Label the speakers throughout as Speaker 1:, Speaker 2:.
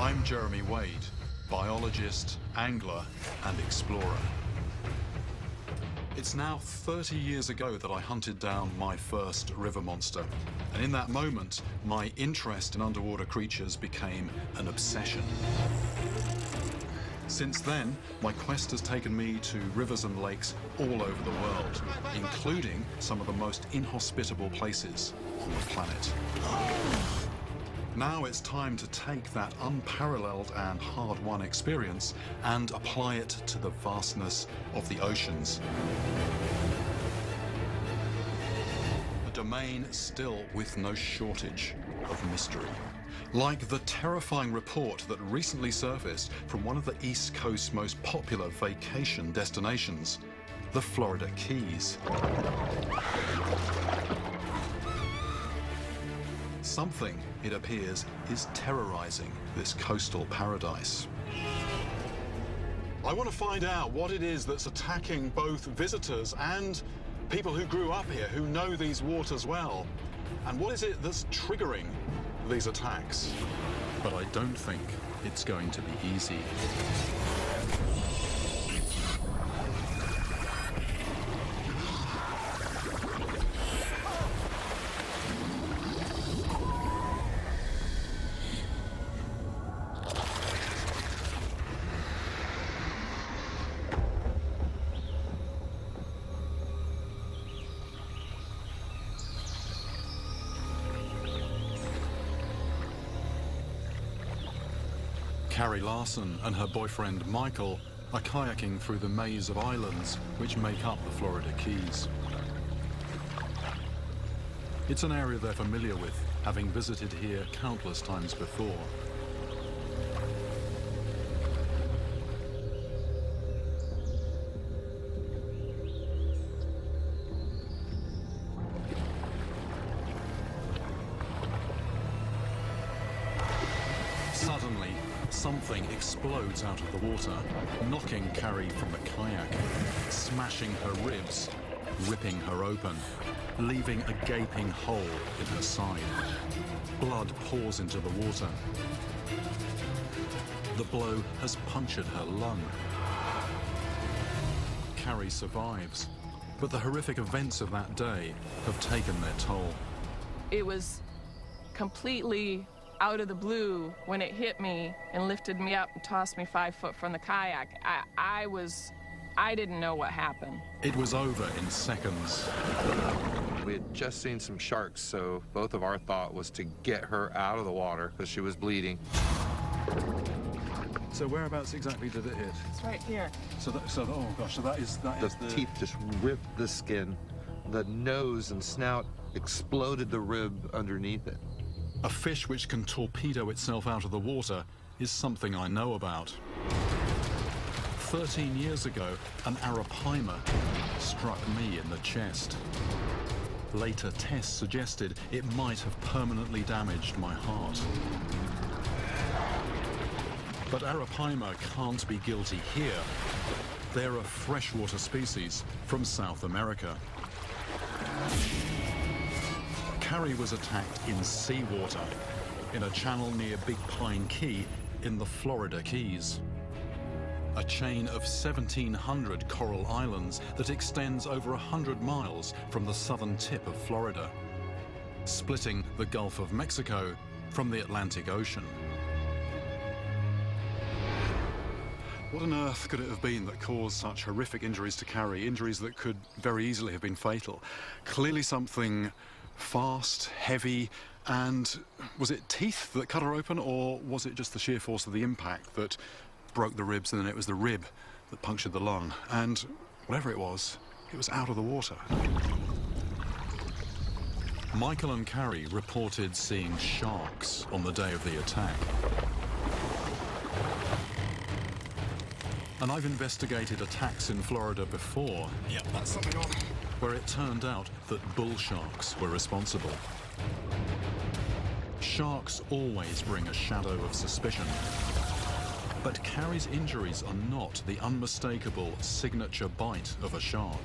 Speaker 1: I'm Jeremy Wade, biologist, angler, and explorer. It's now 30 years ago that I hunted down my first river monster. And in that moment, my interest in underwater creatures became an obsession. Since then, my quest has taken me to rivers and lakes all over the world, including some of the most inhospitable places on the planet. Now it's time to take that unparalleled and hard-won experience and apply it to the vastness of the oceans. A domain still with no shortage of mystery. Like the terrifying report that recently surfaced from one of the East Coast's most popular vacation destinations, the Florida Keys. Something, it appears, is terrorizing this coastal paradise. I want to find out what it is that's attacking both visitors and people who grew up here, who know these waters well. And what is it that's triggering these attacks? But I don't think it's going to be easy. Carrie Larson and her boyfriend Michael are kayaking through the maze of islands which make up the Florida Keys. It's an area they're familiar with, having visited here countless times before. Suddenly, something explodes out of the water, knocking Carrie from the kayak, smashing her ribs, ripping her open, leaving a gaping hole in her side. Blood pours into the water. The blow has punctured her lung. Carrie survives, but the horrific events of that day have taken their toll.
Speaker 2: It was completely out of the blue when it hit me and lifted me up and tossed me 5 foot from the kayak. I didn't know what happened.
Speaker 1: It was over in seconds.
Speaker 3: We had just seen some sharks, so both of our thought was to get her out of the water because she was bleeding.
Speaker 1: So whereabouts exactly did it hit?
Speaker 2: It's right here.
Speaker 1: Oh gosh, so that is
Speaker 3: The teeth just ripped the skin. The nose and snout exploded the rib underneath it.
Speaker 1: A fish which can torpedo itself out of the water is something I know about. 13 years ago, an arapaima struck me in the chest. Later tests suggested it might have permanently damaged my heart. But arapaima can't be guilty here. They're a freshwater species from South America. Carrie was attacked in seawater, in a channel near Big Pine Key in the Florida Keys. A chain of 1,700 coral islands that extends over 100 miles from the southern tip of Florida, splitting the Gulf of Mexico from the Atlantic Ocean. What on earth could it have been that caused such horrific injuries to Carrie, injuries that could very easily have been fatal? Clearly something fast, heavy, and was it teeth that cut her open, or was it just the sheer force of the impact that broke the ribs, and then it was the rib that punctured the lung? And whatever it was out of the water. Michael and Carrie reported seeing sharks on the day of the attack. And I've investigated attacks in Florida before. Yep, that's something on. Where it turned out that bull sharks were responsible. Sharks always bring a shadow of suspicion. But Carrie's injuries are not the unmistakable signature bite of a shark.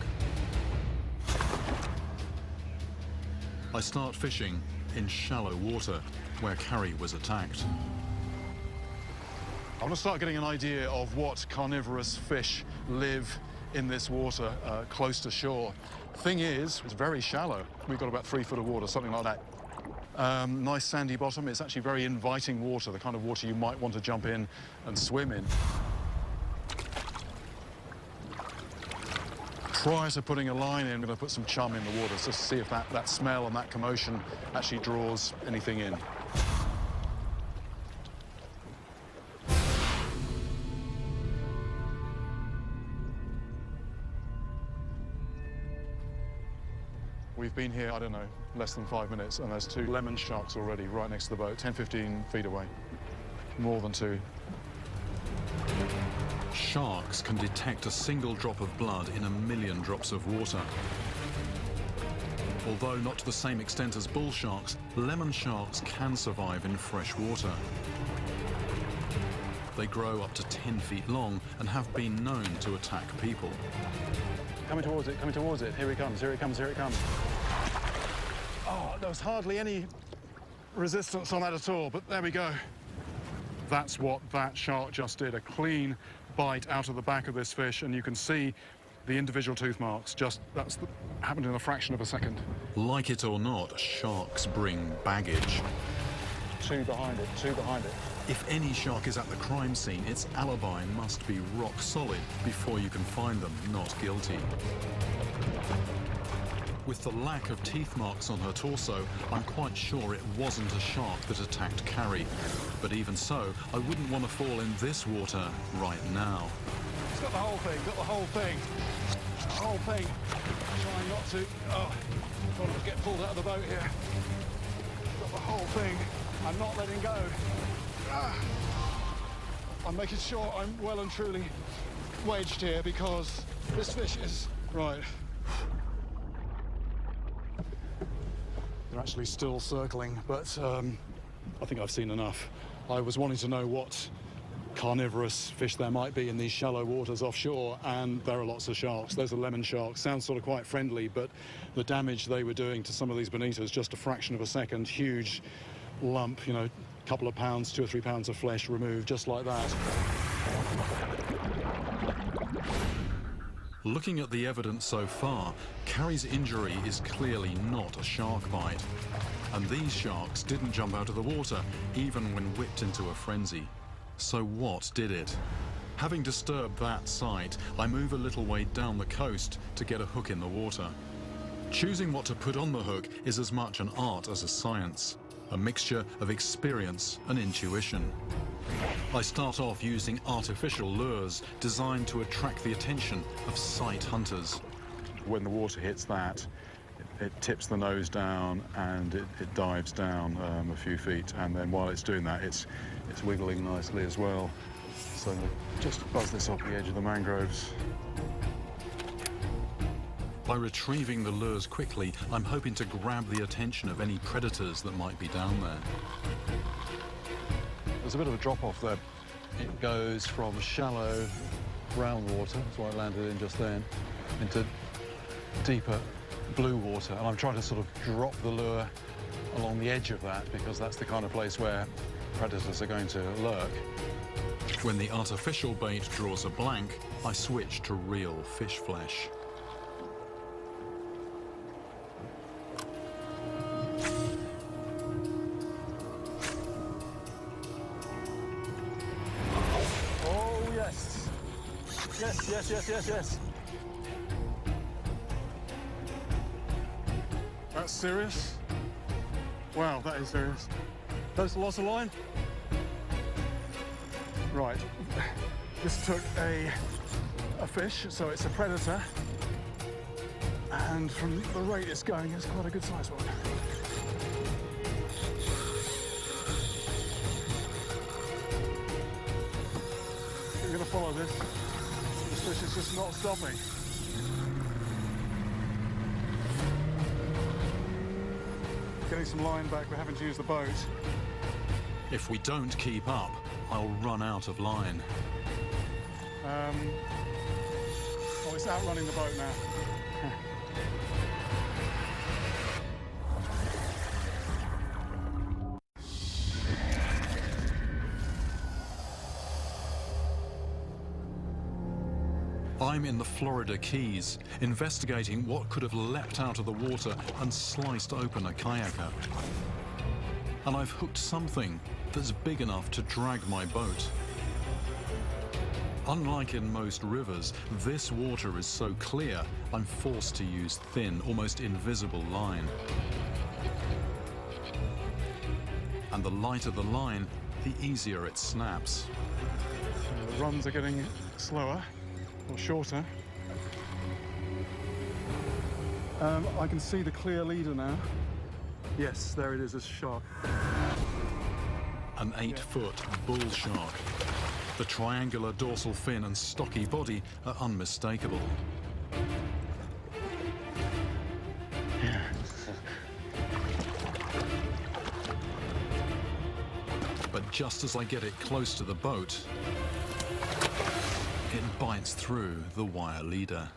Speaker 1: I start fishing in shallow water where Carrie was attacked. I want to start getting an idea of what carnivorous fish live in this water close to shore. Thing is, it's very shallow. We've got about 3 foot of water, something like that. Nice sandy bottom. It's actually very inviting water, the kind of water you might want to jump in and swim in. Prior to putting a line in, I'm going to put some chum in the water just to see if that smell and that commotion actually draws anything in. We've been here, I don't know, less than 5 minutes, and there's 2 lemon sharks already right next to the boat, 10, 15 feet away. More than 2. Sharks can detect a single drop of blood in 1,000,000 drops of water. Although not to the same extent as bull sharks, lemon sharks can survive in fresh water. They grow up to 10 feet long and have been known to attack people. Coming towards it, coming towards it. Here he comes, here he comes, here he comes. Oh, there was hardly any resistance on that at all, but there we go. That's what that shark just did, a clean bite out of the back of this fish, and you can see the individual tooth marks. Happened in a fraction of a second. Like it or not, sharks bring baggage. 2 behind it, 2 behind it. If any shark is at the crime scene, its alibi must be rock solid before you can find them not guilty. With the lack of teeth marks on her torso, I'm quite sure it wasn't a shark that attacked Carrie. But even so, I wouldn't want to fall in this water right now. It's got the whole thing, got the whole thing. The whole thing. Trying not to, trying to get pulled out of the boat here. Got the whole thing. I'm not letting go. I'm making sure I'm well and truly wedged here because this fish is... Right. They're actually still circling, but I think I've seen enough. I was wanting to know what carnivorous fish there might be in these shallow waters offshore, and there are lots of sharks. Those are lemon sharks. Sounds sort of quite friendly, but the damage they were doing to some of these bonitas, just a fraction of a second, huge lump, you know, a couple of pounds, 2 or 3 pounds of flesh removed, just like that. Looking at the evidence so far, Carrie's injury is clearly not a shark bite. And these sharks didn't jump out of the water, even when whipped into a frenzy. So what did it? Having disturbed that site, I move a little way down the coast to get a hook in the water. Choosing what to put on the hook is as much an art as a science, a mixture of experience and intuition. I start off using artificial lures designed to attract the attention of sight hunters. When the water hits that, it tips the nose down and it dives down a few feet, and then while it's doing that, it's wiggling nicely as well. So just buzz this off the edge of the mangroves. By retrieving the lures quickly, I'm hoping to grab the attention of any predators that might be down there. There's a bit of a drop-off there. It goes from shallow brown water, that's why I landed in just then, into deeper blue water, and I'm trying to sort of drop the lure along the edge of that because that's the kind of place where predators are going to lurk. When the artificial bait draws a blank, I switch to real fish flesh. Oh, yes. Yes, yes, yes, yes, yes. That's serious? Wow, that is serious. That's lots of line? Right. This took a fish, so it's a predator. And from the rate it's going, it's quite a good sized one. I'm going to follow this. This fish has just not stopped me. Getting some line back, we're having to use the boat. If we don't keep up, I'll run out of line. Oh, it's outrunning the boat now. I'm in the Florida Keys, investigating what could have leapt out of the water and sliced open a kayaker. And I've hooked something that's big enough to drag my boat. Unlike in most rivers, this water is so clear, I'm forced to use thin, almost invisible line. And the lighter the line, the easier it snaps.
Speaker 4: So the runs are getting slower or shorter. I can see the clear leader now. Yes, there it is, it's a shark.
Speaker 1: An 8-foot bull shark. The triangular dorsal fin and stocky body are unmistakable. But just as I get it close to the boat, it bites through the wire leader.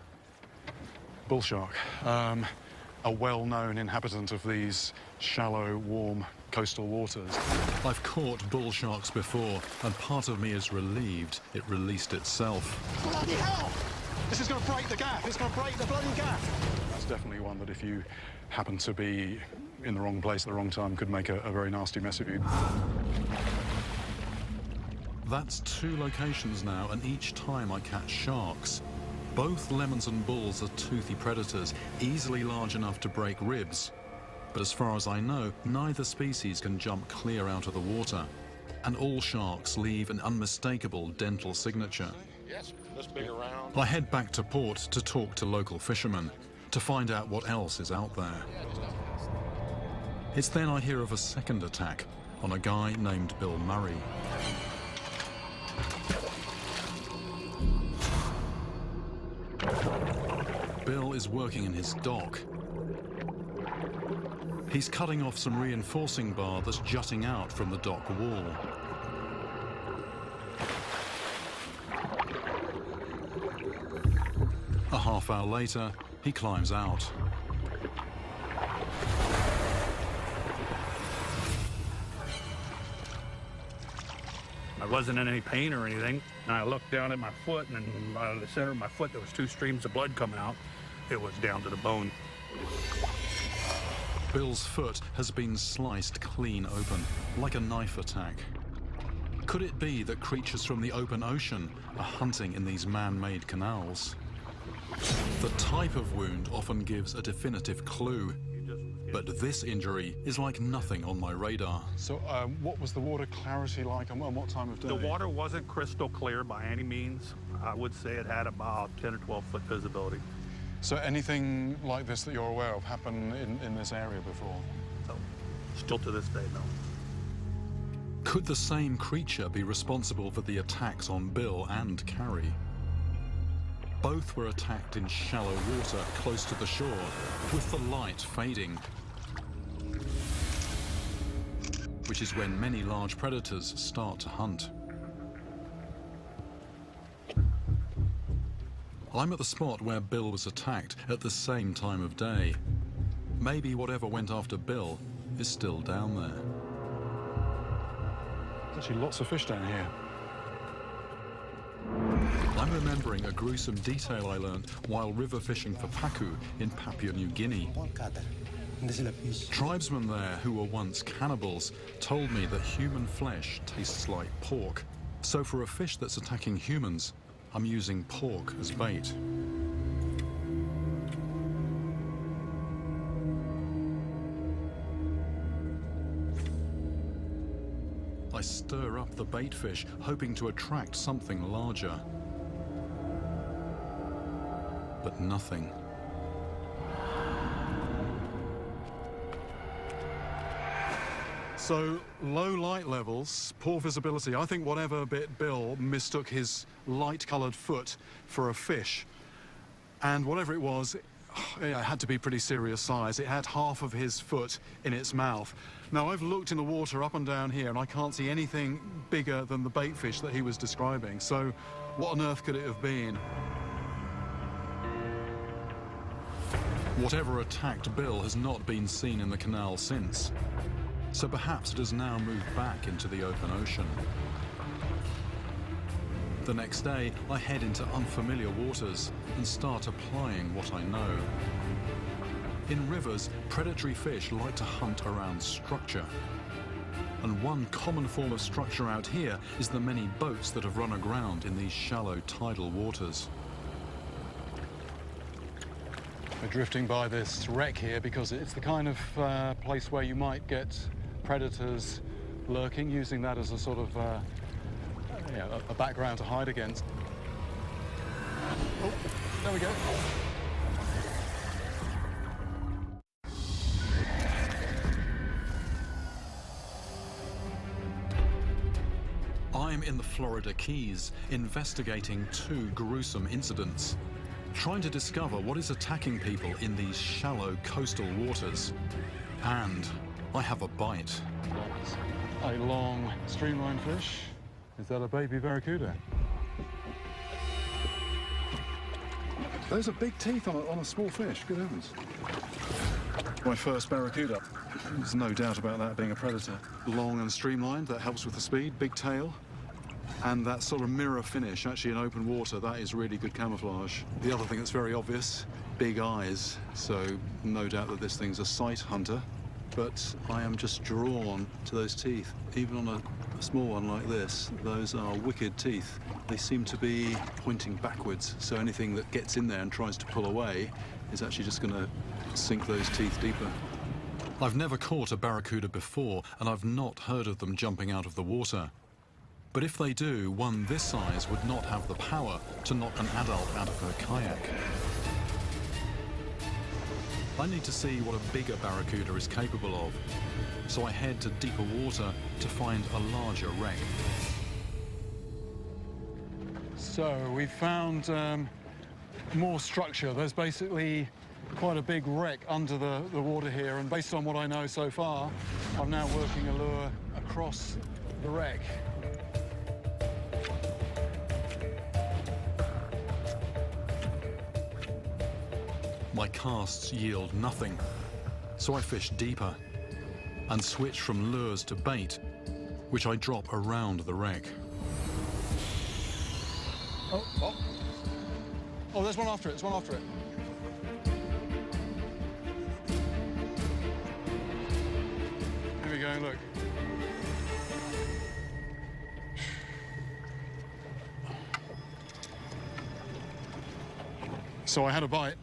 Speaker 4: Bull shark, a well-known inhabitant of these shallow, warm coastal waters.
Speaker 1: I've caught bull sharks before, and part of me is relieved it released itself.
Speaker 4: Bloody hell! This is going to break the gaff. It's going to break the bloody gaff. That's definitely one that if you happen to be in the wrong place at the wrong time could make a very nasty mess of you.
Speaker 1: That's 2 locations now, and each time I catch sharks. Both lemons and bulls are toothy predators, easily large enough to break ribs. But as far as I know, neither species can jump clear out of the water. And all sharks leave an unmistakable dental signature.
Speaker 5: Yes, this big around.
Speaker 1: I head back to port to talk to local fishermen, to find out what else is out there. It's then I hear of a second attack on a guy named Bill Murray. Bill is working in his dock. He's cutting off some reinforcing bar that's jutting out from the dock wall. A half hour later, he climbs out.
Speaker 6: I wasn't in any pain or anything, and I looked down at my foot, and out of the center of my foot there was 2 streams of blood coming out. It was down to the bone.
Speaker 1: Bill's foot has been sliced clean open, like a knife attack. Could it be that creatures from the open ocean are hunting in these man-made canals? The type of wound often gives a definitive clue, but this injury is like nothing on my radar.
Speaker 4: So what was the water clarity like and what time of day?
Speaker 6: The water wasn't crystal clear by any means. I would say it had about 10 or 12 foot visibility.
Speaker 4: So anything like this that you're aware of happened in this area before?
Speaker 6: So, still to this day, no.
Speaker 1: Could the same creature be responsible for the attacks on Bill and Carrie? Both were attacked in shallow water close to the shore, with the light fading, which is when many large predators start to hunt. I'm at the spot where Bill was attacked at the same time of day. Maybe whatever went after Bill is still down there.
Speaker 4: There's actually lots of fish down here.
Speaker 1: I'm remembering a gruesome detail I learned while river fishing for pacu in Papua New Guinea. Tribesmen there who were once cannibals told me that human flesh tastes like pork. So for a fish that's attacking humans, I'm using pork as bait. I stir up the bait fish, hoping to attract something larger. But nothing.
Speaker 4: So low light levels, poor visibility. I think whatever bit Bill mistook his light-coloured foot for a fish. And whatever it was, it had to be pretty serious size. It had half of his foot in its mouth. Now, I've looked in the water up and down here, and I can't see anything bigger than the bait fish that he was describing. So what on earth could it have been?
Speaker 1: Whatever attacked Bill has not been seen in the canal since. So perhaps it has now moved back into the open ocean.
Speaker 4: The next day, I head into unfamiliar waters and start applying what I know. In rivers, predatory fish like to hunt around structure. And one common form of structure out here is the many boats that have run aground in these shallow tidal waters. We're drifting by this wreck here because it's the kind of place where you might get predators lurking, using that as a sort of a background to hide against. Oh, there we go. I'm in the Florida Keys, investigating two gruesome incidents, trying to discover what is attacking people in these shallow coastal waters. And I have a bite. A long streamline fish. Is that a baby barracuda? Those are big teeth on a small fish, good heavens. My first barracuda. There's no doubt about that being a predator. Long and streamlined, that helps with the speed, big tail. And that sort of mirror finish, actually in open water, that is really good camouflage. The other thing that's very obvious, big eyes. So no doubt that this thing's a sight hunter. But I am just drawn to those teeth. Even on a small one like this, those are wicked teeth. They seem to be pointing backwards, so anything that gets in there and tries to pull away is actually just going to sink those teeth deeper. I've never caught a barracuda before, and I've not heard of them jumping out of the water. But if they do, one this size would not have the power to knock an adult out of her kayak. I need to see what a bigger barracuda is capable of, so I head to deeper water to find a larger wreck. So we found more structure. There's basically quite a big wreck under the water here, and based on what I know so far, I'm now working a lure across the wreck. My casts yield nothing, so I fish deeper and switch from lures to bait, which I drop around the wreck. Oh, there's one after it, there's one after it. Here we go, look. So I had a bite,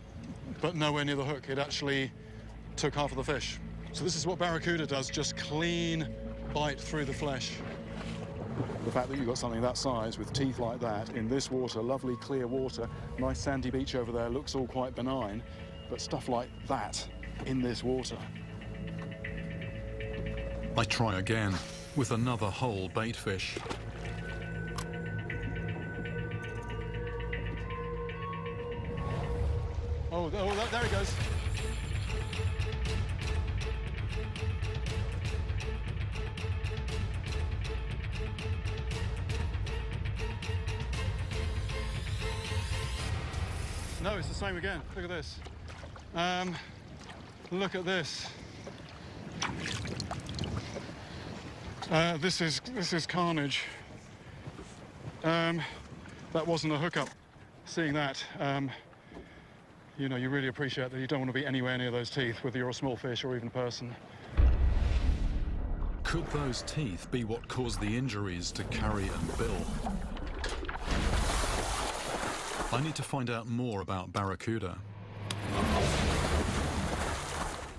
Speaker 4: but nowhere near the hook. It actually took half of the fish. So this is what barracuda does, just clean bite through the flesh. The fact that you've got something that size with teeth like that in this water, lovely clear water, nice sandy beach over there, looks all quite benign, but stuff like that in this water. I try again with another whole bait fish. Oh, there he goes. No, it's the same again. Look at this. Look at this. This is carnage. That wasn't a hookup. Seeing that, you know, you really appreciate that you don't want to be anywhere near those teeth, whether you're a small fish or even a person. Could those teeth be what caused the injuries to Carrie and Bill? I need to find out more about barracuda.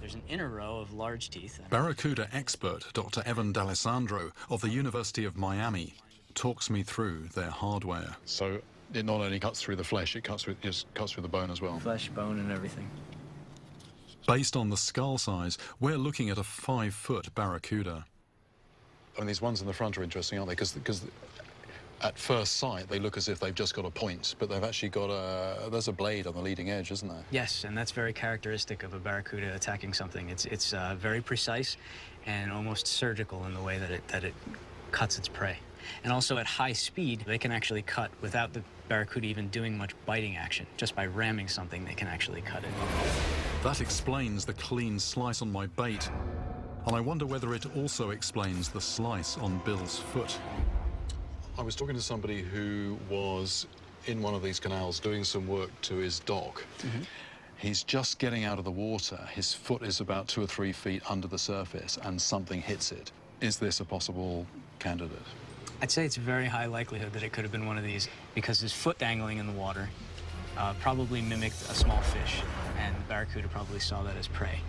Speaker 7: There's an inner row of large teeth.
Speaker 4: Barracuda expert Dr. Evan D'Alessandro of the University of Miami talks me through their hardware. So it not only cuts through the flesh, it cuts through the bone as well.
Speaker 7: Flesh, bone, and everything.
Speaker 4: Based on the skull size, we're looking at a 5-foot barracuda. I mean, these ones in the front are interesting, aren't they? Because at first sight, they look as if they've just got a point, but they've actually got there's a blade on the leading edge, isn't there?
Speaker 7: Yes, and that's very characteristic of a barracuda attacking something. It's very precise and almost surgical in the way that it cuts its prey. And also at high speed, they can actually cut without the barracuda even doing much biting action. Just by ramming something, they can actually cut it.
Speaker 4: That explains the clean slice on my bait, and I wonder whether it also explains the slice on Bill's foot.
Speaker 1: I was talking to somebody who was in one of these canals doing some work to his dock. He's just getting out of the water. His foot is about 2 or 3 feet under the surface and something hits it. Is this a possible candidate?
Speaker 7: I'd say it's a very high likelihood that it could have been one of these because his foot dangling in the water probably mimicked a small fish, and the barracuda probably saw that as prey.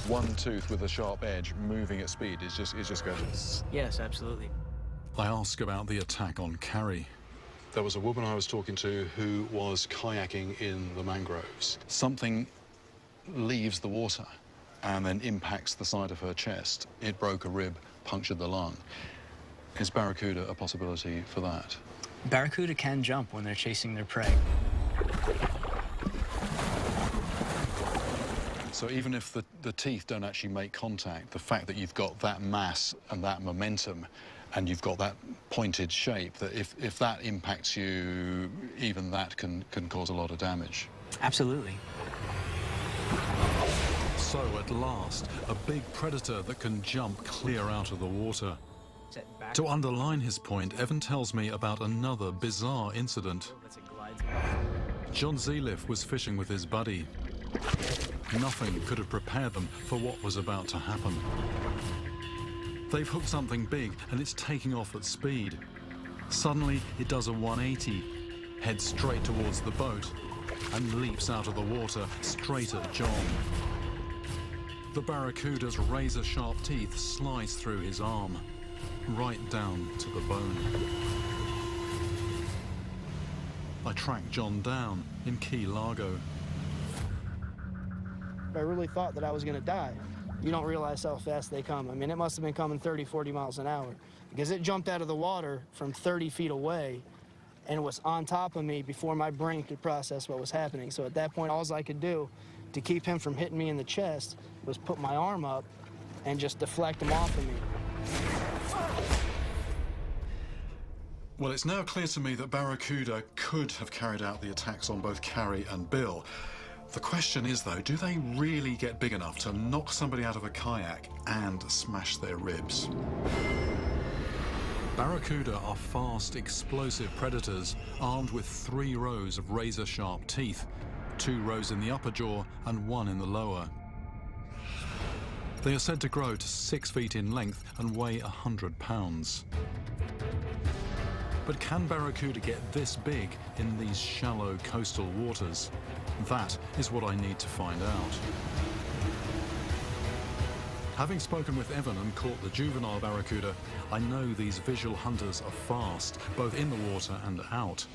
Speaker 1: One tooth with a sharp edge moving at speed is just going.
Speaker 7: Yes, absolutely.
Speaker 4: I ask about the attack on Carrie.
Speaker 1: There was a woman I was talking to who was kayaking in the mangroves. Something leaves the water and then impacts the side of her chest. It broke a rib, punctured the lung. Is barracuda a possibility for that?
Speaker 7: Barracuda can jump when they're chasing their prey.
Speaker 1: So even if the teeth don't actually make contact, the fact that you've got that mass and that momentum and you've got that pointed shape, that if that impacts you, even that can cause a lot of damage.
Speaker 7: Absolutely.
Speaker 4: So at last, a big predator that can jump clear out of the water. To underline his point, Evan tells me about another bizarre incident. John Zeliff was fishing with his buddy. Nothing could have prepared them for what was about to happen. They've hooked something big and it's taking off at speed. Suddenly, it does a 180, heads straight towards the boat, and leaps out of the water straight at John. The barracuda's razor-sharp teeth slice through his arm, right down to the bone. I track John down in Key Largo.
Speaker 8: I really thought that I was going to die. You don't realize how fast they come. I mean, it must have been coming 30, 40 miles an hour because it jumped out of the water from 30 feet away and was on top of me before my brain could process what was happening. So at that point, all I could do to keep him from hitting me in the chest was put my arm up and just deflect him off of me.
Speaker 4: Well, it's now clear to me that barracuda could have carried out the attacks on both Carrie and Bill. The question is, though, do they really get big enough to knock somebody out of a kayak and smash their ribs? Barracuda are fast, explosive predators armed with 3 rows of razor-sharp teeth, 2 rows in the upper jaw and 1 in the lower. They are said to grow to 6 feet in length and weigh 100 pounds. But can barracuda get this big in these shallow coastal waters? That is what I need to find out. Having spoken with Evan and caught the juvenile barracuda, I know these visual hunters are fast, both in the water and out.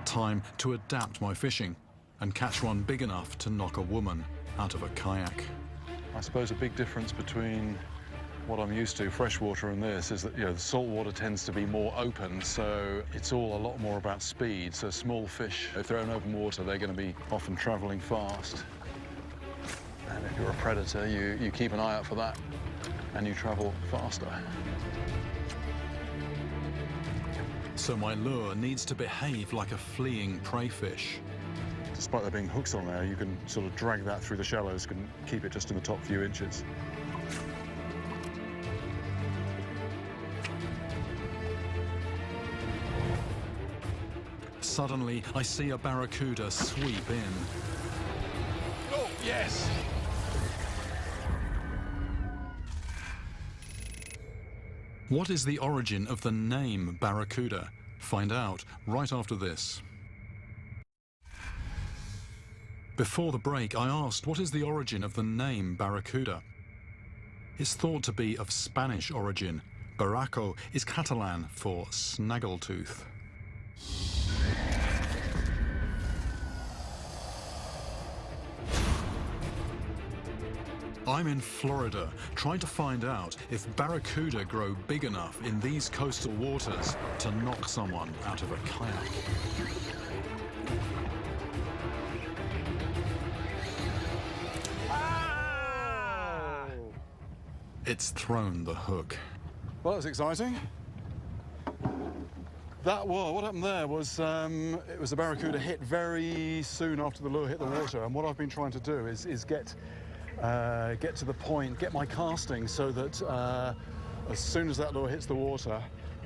Speaker 4: Time to adapt my fishing and catch one big enough to knock a woman out of a kayak.
Speaker 1: I suppose a big difference between what I'm used to, freshwater, and this is that, you know, the salt water tends to be more open, so it's all a lot more about speed. So small fish, if they're in open water, they're going to be often traveling fast. And if you're a predator, you keep an eye out for that, and you travel faster.
Speaker 4: So my lure needs to behave like a fleeing prey fish.
Speaker 1: Despite there being hooks on there, you can sort of drag that through the shallows, can keep it just in the top few inches.
Speaker 4: Suddenly, I see a barracuda sweep in.
Speaker 1: Oh, yes!
Speaker 4: What is the origin of the name barracuda? Find out right after this. Before the break, I asked, what is the origin of the name barracuda? It's thought to be of Spanish origin. Barraco is Catalan for snaggletooth. I'm in Florida, trying to find out if barracuda grow big enough in these coastal waters to knock someone out of a kayak. It's thrown the hook.
Speaker 1: Well, that was exciting. What happened there was, it was a barracuda hit very soon after the lure hit the water, and what I've been trying to do is get to the point, get my casting so that
Speaker 4: As soon as that lure hits the water,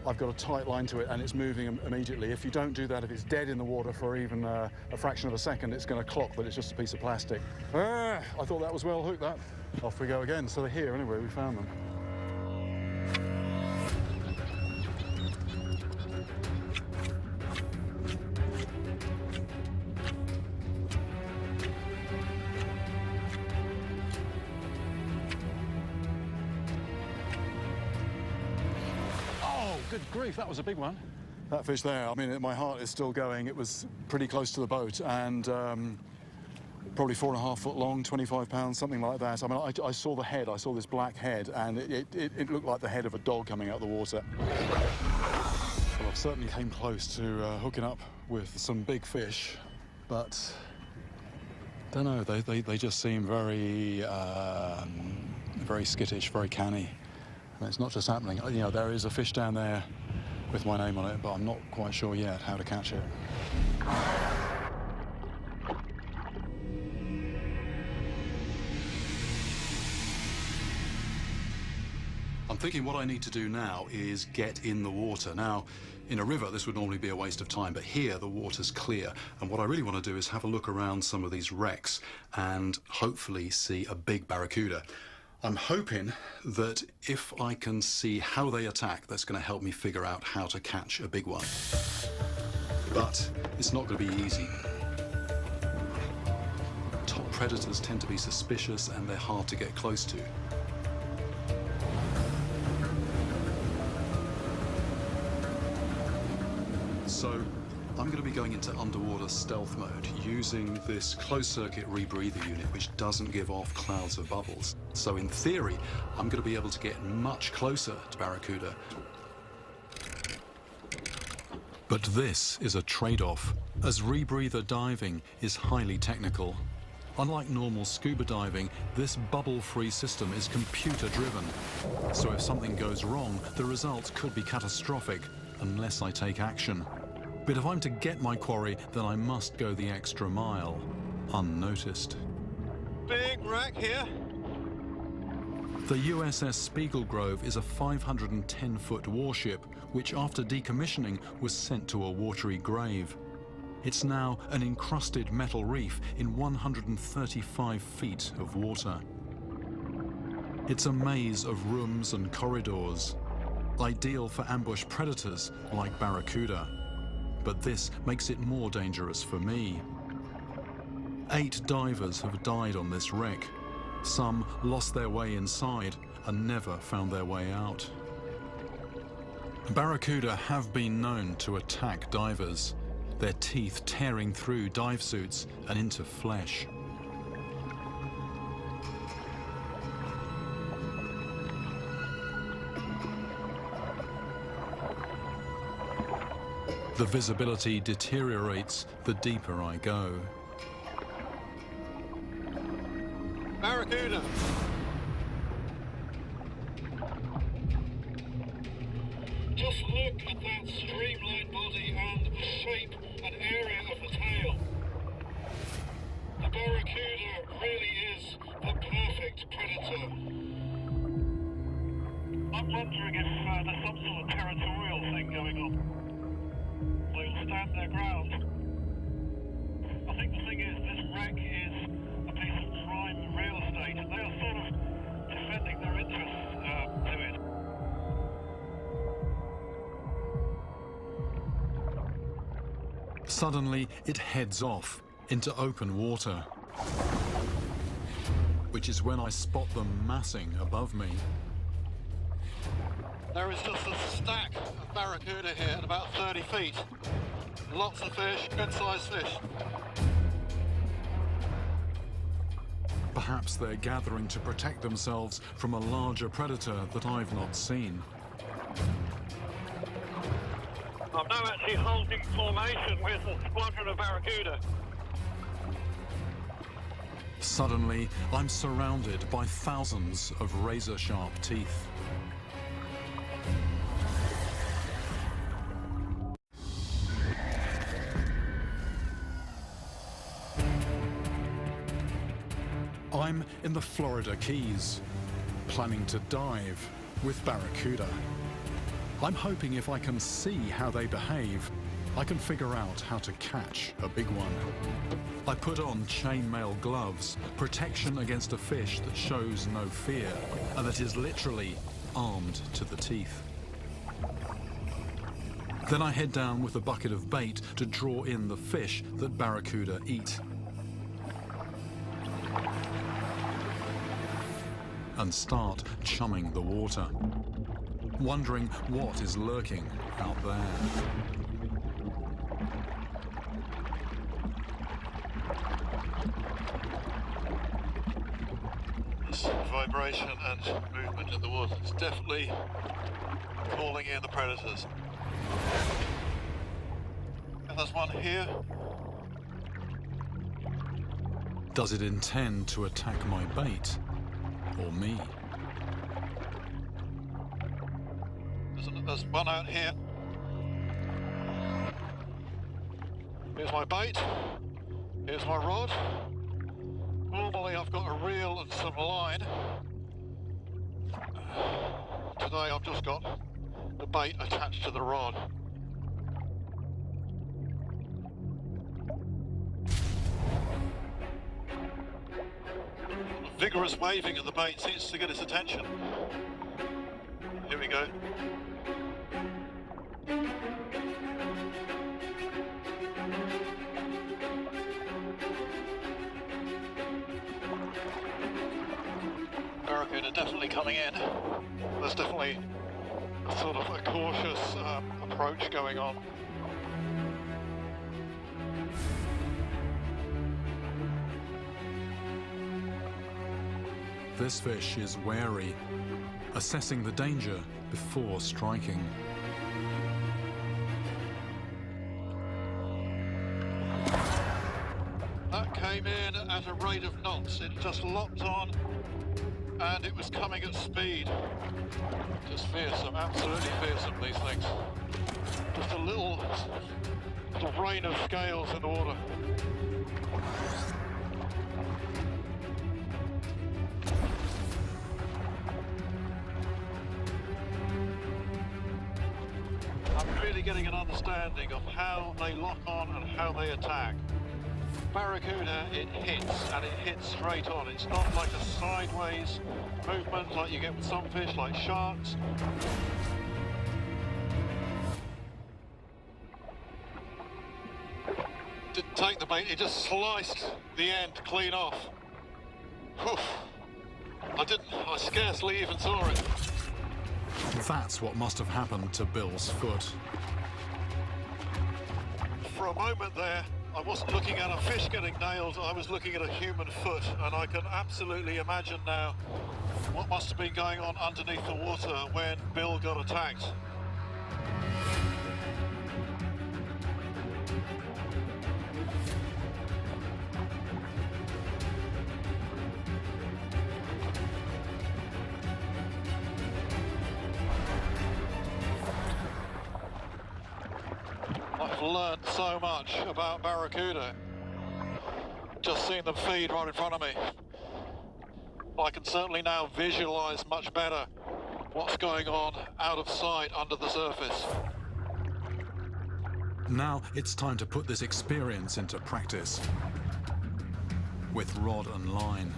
Speaker 4: I've got a tight line to it and it's moving immediately. If you don't do that, if it's dead in the water for even a fraction of a second, it's going to clock that it's just a piece of plastic. I thought that was well hooked, that. Off we go again. So they're here anyway, we found them. Good grief, that was a big one. That fish there, I mean, my heart is still going. It was pretty close to the boat and probably 4.5 foot long, 25 pounds, something like that. I mean, I saw the head, I saw this black head, and it looked like the head of a dog coming out of the water. Well, I've certainly came close to hooking up with some big fish, but don't know, they just seem very, very skittish, very canny. And it's not just happening. You know, there is a fish down there with my name on it, but I'm not quite sure yet how to catch it. I'm thinking what I need to do now is get in the water. Now, in a river, this would normally be a waste of time, but here the water's clear. And what I really want to do is have a look around some of these wrecks and hopefully see a big barracuda. I'm hoping that if I can see how they attack, that's going to help me figure out how to catch a big one. But it's not going to be easy. Top predators tend to be suspicious and they're hard to get close to. So I'm going to be going into underwater stealth mode using this closed-circuit rebreather unit, which doesn't give off clouds of bubbles. So in theory, I'm going to be able to get much closer to barracuda. But this is a trade-off, as rebreather diving is highly technical. Unlike normal scuba diving, this bubble-free system is computer-driven. So if something goes wrong, the results could be catastrophic unless I take action. But if I'm to get my quarry, then I must go the extra mile, unnoticed.
Speaker 9: Big wreck here.
Speaker 4: The USS Spiegel Grove is a 510-foot warship, which after decommissioning was sent to a watery grave. It's now an encrusted metal reef in 135 feet of water. It's a maze of rooms and corridors, ideal for ambush predators like barracuda. But this makes it more dangerous for me. 8 divers have died on this wreck. Some lost their way inside and never found their way out. Barracuda have been known to attack divers, their teeth tearing through dive suits and into flesh. The visibility deteriorates the deeper I go.
Speaker 9: Barracuda. Just look at that streamlined body and the shape and area of the tail. The barracuda really is the perfect predator. I'm wondering if there's some sort of territorial thing going on. They'll stand their ground. I think the thing is, this wreck is a piece of prime real estate, and they are sort of defending their interests to it.
Speaker 4: Suddenly, it heads off into open water, which is when I spot them massing above me.
Speaker 9: There is just a stack of barracuda here at about 30 feet. Lots of fish, good-sized fish.
Speaker 4: Perhaps they're gathering to protect themselves from a larger predator that I've not seen.
Speaker 9: I'm now actually holding formation with a squadron of barracuda.
Speaker 4: Suddenly, I'm surrounded by thousands of razor-sharp teeth. I'm in the Florida Keys, planning to dive, with barracuda. I'm hoping if I can see how they behave, I can figure out how to catch a big one. I put on chainmail gloves, protection against a fish that shows no fear and that is literally armed to the teeth. Then I head down with a bucket of bait to draw in the fish that barracuda eat. And start chumming the water, wondering what is lurking out there.
Speaker 10: This vibration and movement in the water is definitely calling in the predators. And there's one here.
Speaker 4: Does it intend to attack my bait or me?
Speaker 10: There's one out here. Here's my bait. Here's my rod. Normally I've got a reel and some line. Today I've just got the bait attached to the rod. The vigorous waving of the bait seems to get its attention. Here we go. Barracuda definitely coming in. There's definitely a sort of a cautious approach going on.
Speaker 4: This fish is wary, assessing the danger before striking.
Speaker 10: That came in at a rate of knots. It just locked on and it was coming at speed. Just fearsome, absolutely fearsome, these things. Just a little rain of scales in the water. I'm really getting an understanding of how they lock on and how they attack. Barracuda, it hits, and it hits straight on. It's not like a sideways movement like you get with some fish, like sharks. Didn't take the bait, it just sliced the end clean off. Whew. I scarcely even saw it.
Speaker 4: That's what must have happened to Bill's foot.
Speaker 10: For a moment there, I wasn't looking at a fish getting nailed, I was looking at a human foot, and I can absolutely imagine now what must have been going on underneath the water when Bill got attacked. I've learned so much about barracuda. Just seeing them feed right in front of me. I can certainly now visualize much better what's going on out of sight under the surface.
Speaker 4: Now it's time to put this experience into practice with rod and line.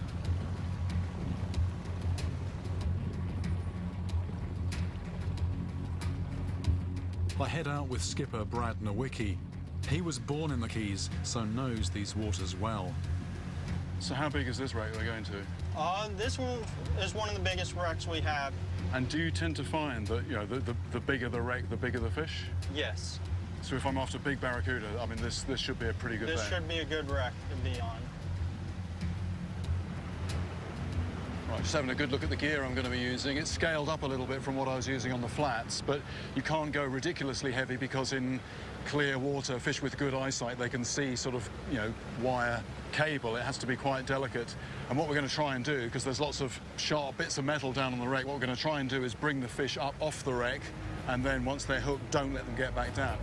Speaker 4: I head out with skipper Brad Nowicki. He was born in the Keys, so knows these waters well.
Speaker 1: So how big is this wreck they're going to?
Speaker 11: This one is one of the biggest wrecks we have.
Speaker 1: And do you tend to find that, you know, the bigger the wreck, the bigger the fish?
Speaker 11: Yes.
Speaker 1: So if I'm after big barracuda, I mean, this should be a pretty good
Speaker 11: This
Speaker 1: thing.
Speaker 11: should be a good wreck to be on.
Speaker 1: Right, just having a good look at the gear I'm going to be using. It's scaled up a little bit from what I was using on the flats, but you can't go ridiculously heavy because in clear water, fish with good eyesight, they can see sort of, you know, wire cable. It has to be quite delicate. And what we're going to try and do, because there's lots of sharp bits of metal down on the wreck, what we're going to try and do is bring the fish up off the wreck, and then once they're hooked, don't let them get back down.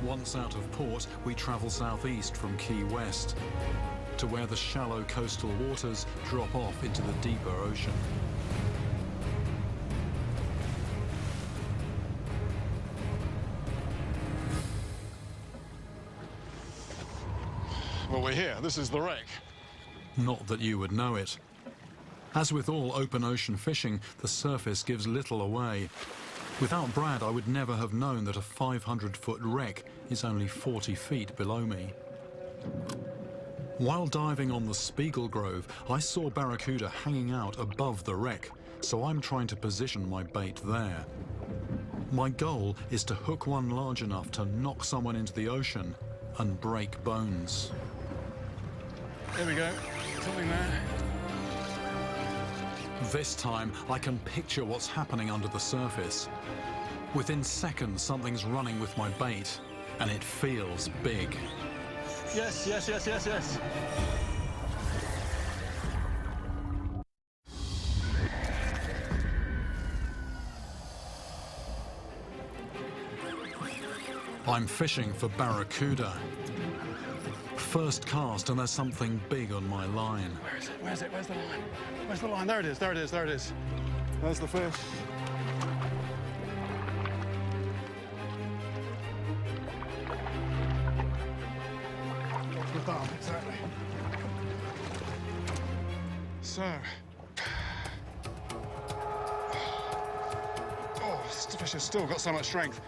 Speaker 1: Once out of port, we travel southeast from Key West
Speaker 4: to where the shallow coastal waters drop off into the deeper ocean.
Speaker 1: Well, we're here. This is the wreck.
Speaker 4: Not that you would know it. As with all open ocean fishing, the surface gives little away. Without Brad, I would never have known that a 500-foot wreck is only 40 feet below me. While diving on the Spiegel Grove, I saw barracuda hanging out above the wreck, so I'm trying to position my bait there. My goal is to hook one large enough to knock someone into the ocean and break bones.
Speaker 1: Here we go. Something there.
Speaker 4: This time, I can picture what's happening under the surface. Within seconds, something's running with my bait, and it feels big.
Speaker 1: Yes, yes, yes, yes, yes.
Speaker 4: I'm fishing for barracuda. First cast, and there's something big on my line.
Speaker 1: Where is it? Where's it? Where's the line? Where's the line? There it is, there it is, there it is. There's the fish. The thumb, exactly. So. Oh, this fish has still got so much strength.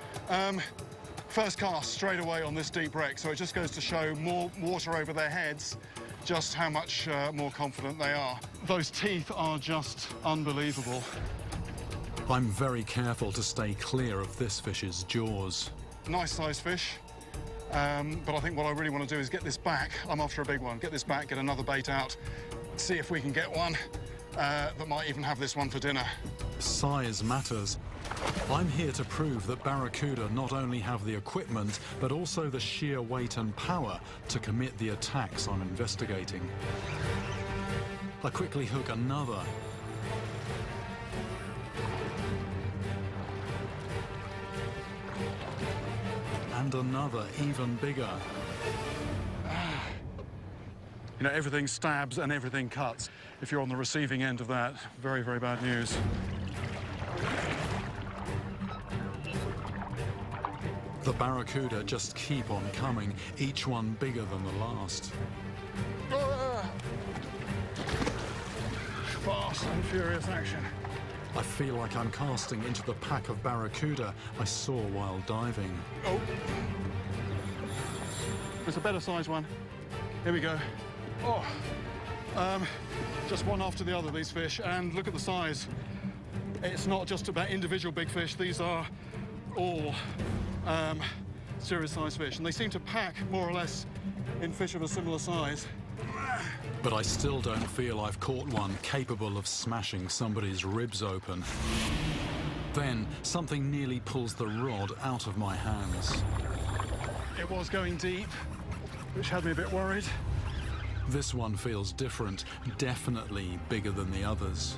Speaker 1: First cast straight away on this deep wreck, so it just goes to show more water over their heads, just how much more confident they are. Those teeth are just unbelievable.
Speaker 4: I'm very careful to stay clear of this fish's jaws.
Speaker 1: Nice sized fish, but I think what I really want to do is get this back. I'm after a big one. Get this back, get another bait out, see if we can get one that might even have this one for dinner.
Speaker 4: Size matters. I'm here to prove that barracuda not only have the equipment, but also the sheer weight and power to commit the attacks I'm investigating. I quickly hook another. And another, even bigger.
Speaker 1: You know, everything stabs and everything cuts. If you're on the receiving end of that, very, very bad news.
Speaker 4: The barracuda just keep on coming, each one bigger than the last.
Speaker 1: Fast and furious action.
Speaker 4: I feel like I'm casting into the pack of barracuda I saw while diving.
Speaker 1: Oh. There's a better sized one. Here we go. Oh. Just one after the other, these fish, and look at the size. It's not just about individual big fish, these are all serious sized fish, and they seem to pack more or less in fish of a similar size.
Speaker 4: But I still don't feel I've caught one capable of smashing somebody's ribs open. Then something nearly pulls the rod out of my hands.
Speaker 1: It was going deep, which had me a bit worried.
Speaker 4: This one feels different, definitely bigger than the others.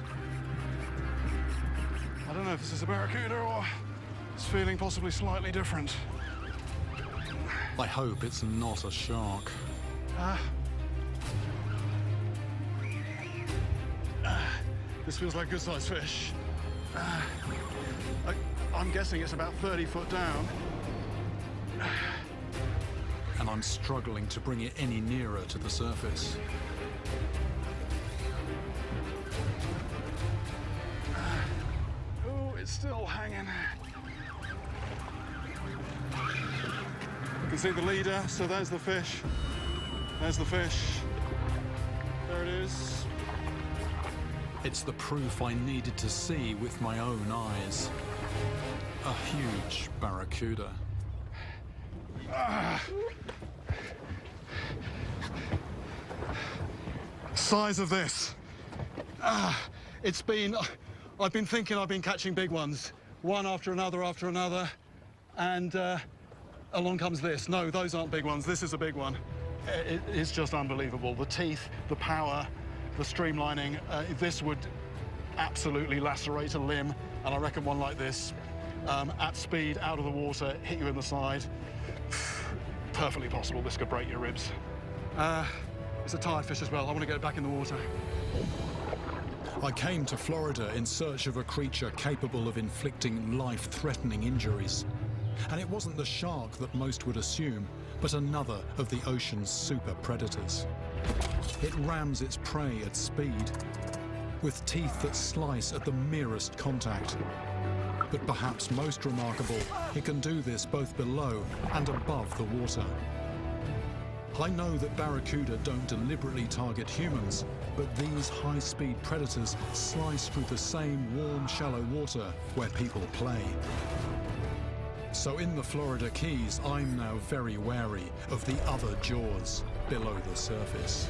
Speaker 1: I don't know if this is a barracuda or it's feeling possibly slightly different.
Speaker 4: I hope it's not a shark.
Speaker 1: This feels like a good-sized fish. I'm guessing it's about 30 foot down.
Speaker 4: And I'm struggling to bring it any nearer to the surface.
Speaker 1: Oh, it's still hanging. You can see the leader, so there's the fish. There's the fish. There it is.
Speaker 4: It's the proof I needed to see with my own eyes. A huge barracuda.
Speaker 1: Size of this. I've been thinking I've been catching big ones, one after another, and along comes this. No, those aren't big ones. This is a big one. It's just unbelievable. The teeth, the power, the streamlining. This would absolutely lacerate a limb, and I reckon one like this, at speed, out of the water, hit you in the side. Perfectly possible this could break your ribs.
Speaker 4: It's a tired fish as well. I want to get it back in the water. I came to Florida in search of a creature capable of inflicting life-threatening injuries. And it wasn't the shark that most would assume, but another of the ocean's super predators. It rams its prey at speed, with teeth that slice at the merest contact. But perhaps most remarkable, it can do this both below and above the water. I know that barracuda don't deliberately target humans, but these high-speed predators slice through the same warm, shallow water where people play. So in the Florida Keys, I'm now very wary of the other jaws below the surface.